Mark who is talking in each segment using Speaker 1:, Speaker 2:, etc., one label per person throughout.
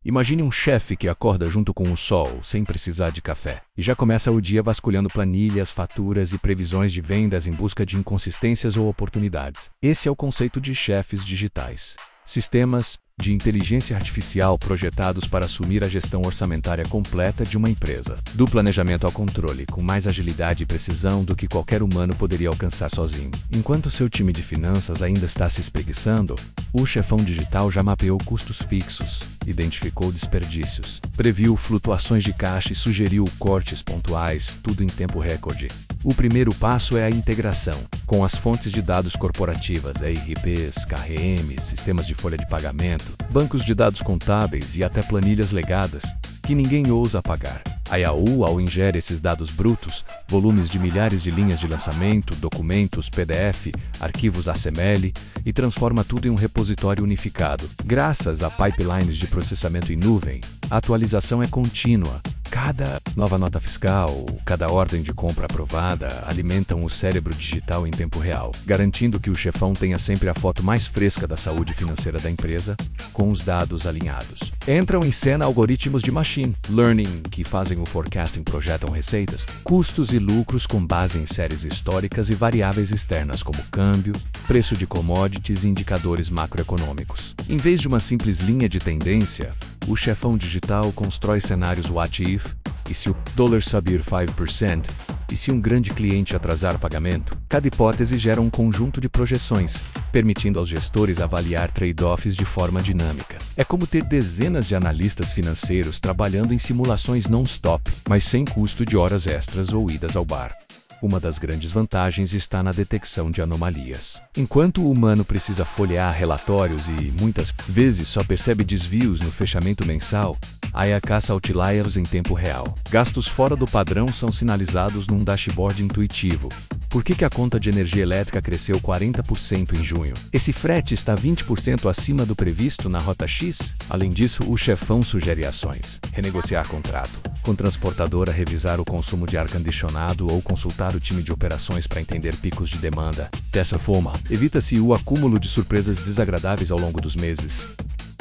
Speaker 1: Imagine um chefe que acorda junto com o sol, sem precisar de café, e já começa o dia vasculhando planilhas, faturas e previsões de vendas em busca de inconsistências ou oportunidades. Esse é o conceito de chefes digitais. Sistemas de inteligência artificial projetados para assumir a gestão orçamentária completa de uma empresa, do planejamento ao controle, com mais agilidade e precisão do que qualquer humano poderia alcançar sozinho. Enquanto seu time de finanças ainda está se espreguiçando, o chefão digital já mapeou custos fixos, identificou desperdícios, previu flutuações de caixa e sugeriu cortes pontuais, tudo em tempo recorde. O primeiro passo é a integração, com as fontes de dados corporativas, ERPs, KRMs, sistemas de folha de pagamento, bancos de dados contábeis e até planilhas legadas, que ninguém ousa apagar. A Yahoo, ao ingere esses dados brutos, volumes de milhares de linhas de lançamento, documentos, PDF, arquivos XML, e transforma tudo em um repositório unificado. Graças a pipelines de processamento em nuvem, a atualização é contínua. Cada nova nota fiscal, cada ordem de compra aprovada alimentam o cérebro digital em tempo real, garantindo que o chefão tenha sempre a foto mais fresca da saúde financeira da empresa, com os dados alinhados. Entram em cena algoritmos de machine learning que fazem o forecasting, projetam receitas, custos e lucros com base em séries históricas e variáveis externas como câmbio, preço de commodities e indicadores macroeconômicos. Em vez de uma simples linha de tendência, o chefão digital constrói cenários what if, e se o dólar subir 5%, e se um grande cliente atrasar pagamento. Cada hipótese gera um conjunto de projeções, permitindo aos gestores avaliar trade-offs de forma dinâmica. É como ter dezenas de analistas financeiros trabalhando em simulações non-stop, mas sem custo de horas extras ou idas ao bar. Uma das grandes vantagens está na detecção de anomalias. Enquanto o humano precisa folhear relatórios e, muitas vezes, só percebe desvios no fechamento mensal, a IA caça outliers em tempo real. Gastos fora do padrão são sinalizados num dashboard intuitivo. Por que a conta de energia elétrica cresceu 40% em junho? Esse frete está 20% acima do previsto na rota X? Além disso, o chefão sugere ações. Renegociar contrato. Com transportadora, revisar o consumo de ar-condicionado ou consultar o time de operações para entender picos de demanda. Dessa forma, evita-se o acúmulo de surpresas desagradáveis ao longo dos meses.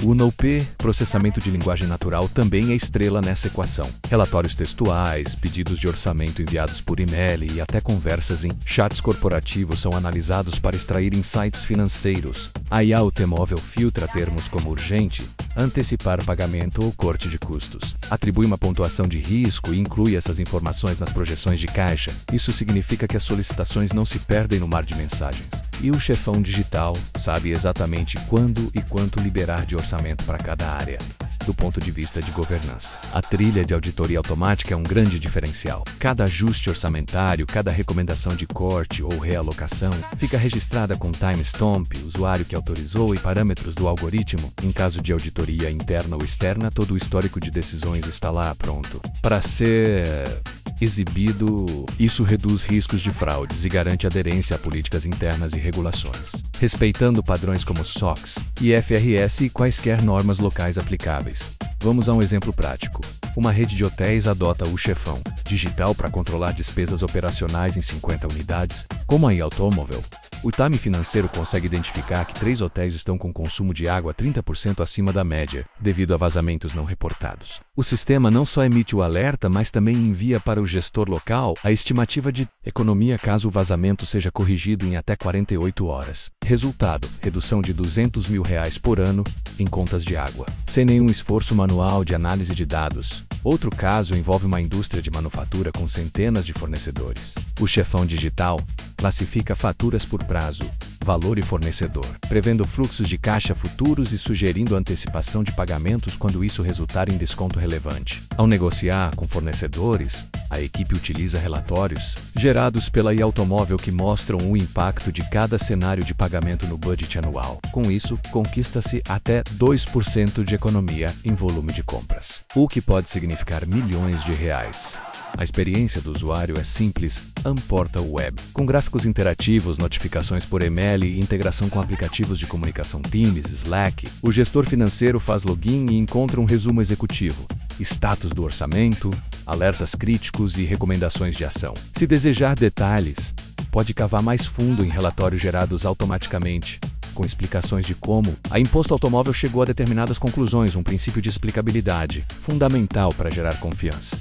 Speaker 1: O NLP, processamento de linguagem natural, também é estrela nessa equação. Relatórios textuais, pedidos de orçamento enviados por e-mail e até conversas em chats corporativos são analisados para extrair insights financeiros. A IA automóvel filtra termos como urgente, antecipar pagamento ou corte de custos. Atribui uma pontuação de risco e inclui essas informações nas projeções de caixa. Isso significa que as solicitações não se perdem no mar de mensagens. E o chefão digital sabe exatamente quando e quanto liberar de orçamento para cada área. Do ponto de vista de governança, a trilha de auditoria automática é um grande diferencial. Cada ajuste orçamentário, cada recomendação de corte ou realocação fica registrada com timestamp, usuário que autorizou e parâmetros do algoritmo. Em caso de auditoria interna ou externa, todo o histórico de decisões está lá pronto para ser exibido. Isso reduz riscos de fraudes e garante aderência a políticas internas e regulações, respeitando padrões como SOX, IFRS e quaisquer normas locais aplicáveis. Vamos a um exemplo prático. Uma rede de hotéis adota o chefão digital para controlar despesas operacionais em 50 unidades, como a automóvel. O time financeiro consegue identificar que 3 hotéis estão com consumo de água 30% acima da média, devido a vazamentos não reportados. O sistema não só emite o alerta, mas também envia para o gestor local a estimativa de economia caso o vazamento seja corrigido em até 48 horas. Resultado: redução de R$200 mil por ano em contas de água, sem nenhum esforço manual de análise de dados. Outro caso envolve uma indústria de manufatura com centenas de fornecedores. O chefão digital classifica faturas por prazo, valor e fornecedor, prevendo fluxos de caixa futuros e sugerindo antecipação de pagamentos quando isso resultar em desconto relevante. Ao negociar com fornecedores, a equipe utiliza relatórios gerados pela IA automóvel que mostram o impacto de cada cenário de pagamento no budget anual. Com isso, conquista-se até 2% de economia em volume de compras, o que pode significar milhões de reais. A experiência do usuário é simples, portal web, com gráficos interativos, notificações por e-mail e integração com aplicativos de comunicação Teams, Slack. O gestor financeiro faz login e encontra um resumo executivo, status do orçamento, alertas críticos e recomendações de ação. Se desejar detalhes, pode cavar mais fundo em relatórios gerados automaticamente. com explicações de como a Imposto Automóvel chegou a determinadas conclusões, um princípio de explicabilidade, fundamental para gerar confiança.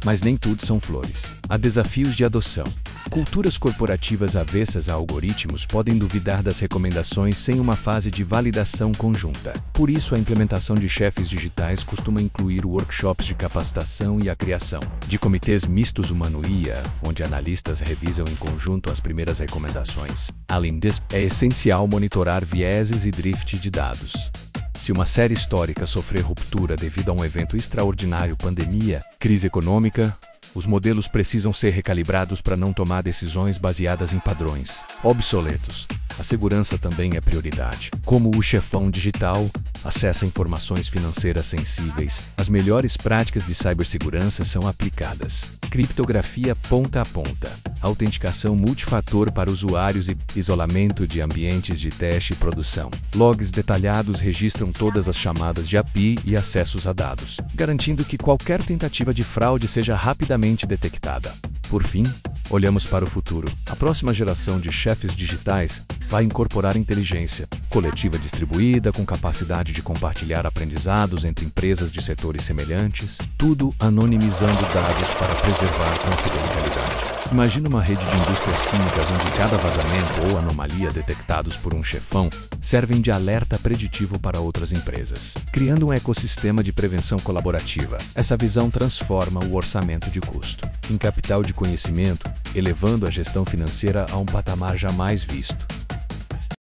Speaker 1: Mas nem tudo são flores. Há desafios de adoção. Culturas corporativas avessas a algoritmos podem duvidar das recomendações sem uma fase de validação conjunta. Por isso, a implementação de chefes digitais costuma incluir workshops de capacitação e a criação de comitês mistos humano-IA, onde analistas revisam em conjunto as primeiras recomendações. Além disso, é essencial monitorar vieses e drift de dados. Se uma série histórica sofrer ruptura devido a um evento extraordinário, pandemia, crise econômica, os modelos precisam ser recalibrados para não tomar decisões baseadas em padrões obsoletos. A segurança também é prioridade. Como o chefão digital acessa informações financeiras sensíveis, as melhores práticas de cibersegurança são aplicadas. Criptografia ponta a ponta, autenticação multifator para usuários e isolamento de ambientes de teste e produção. Logs detalhados registram todas as chamadas de API e acessos a dados, garantindo que qualquer tentativa de fraude seja rapidamente detectada. Por fim, olhamos para o futuro. A próxima geração de chefes digitais vai incorporar inteligência coletiva distribuída com capacidade de compartilhar aprendizados entre empresas de setores semelhantes, tudo anonimizando dados para preservar a confidencialidade. Imagina uma rede de indústrias químicas onde cada vazamento ou anomalia detectados por um chefão servem de alerta preditivo para outras empresas, criando um ecossistema de prevenção colaborativa. Essa visão transforma o orçamento de custo em capital de conhecimento, elevando a gestão financeira a um patamar jamais visto.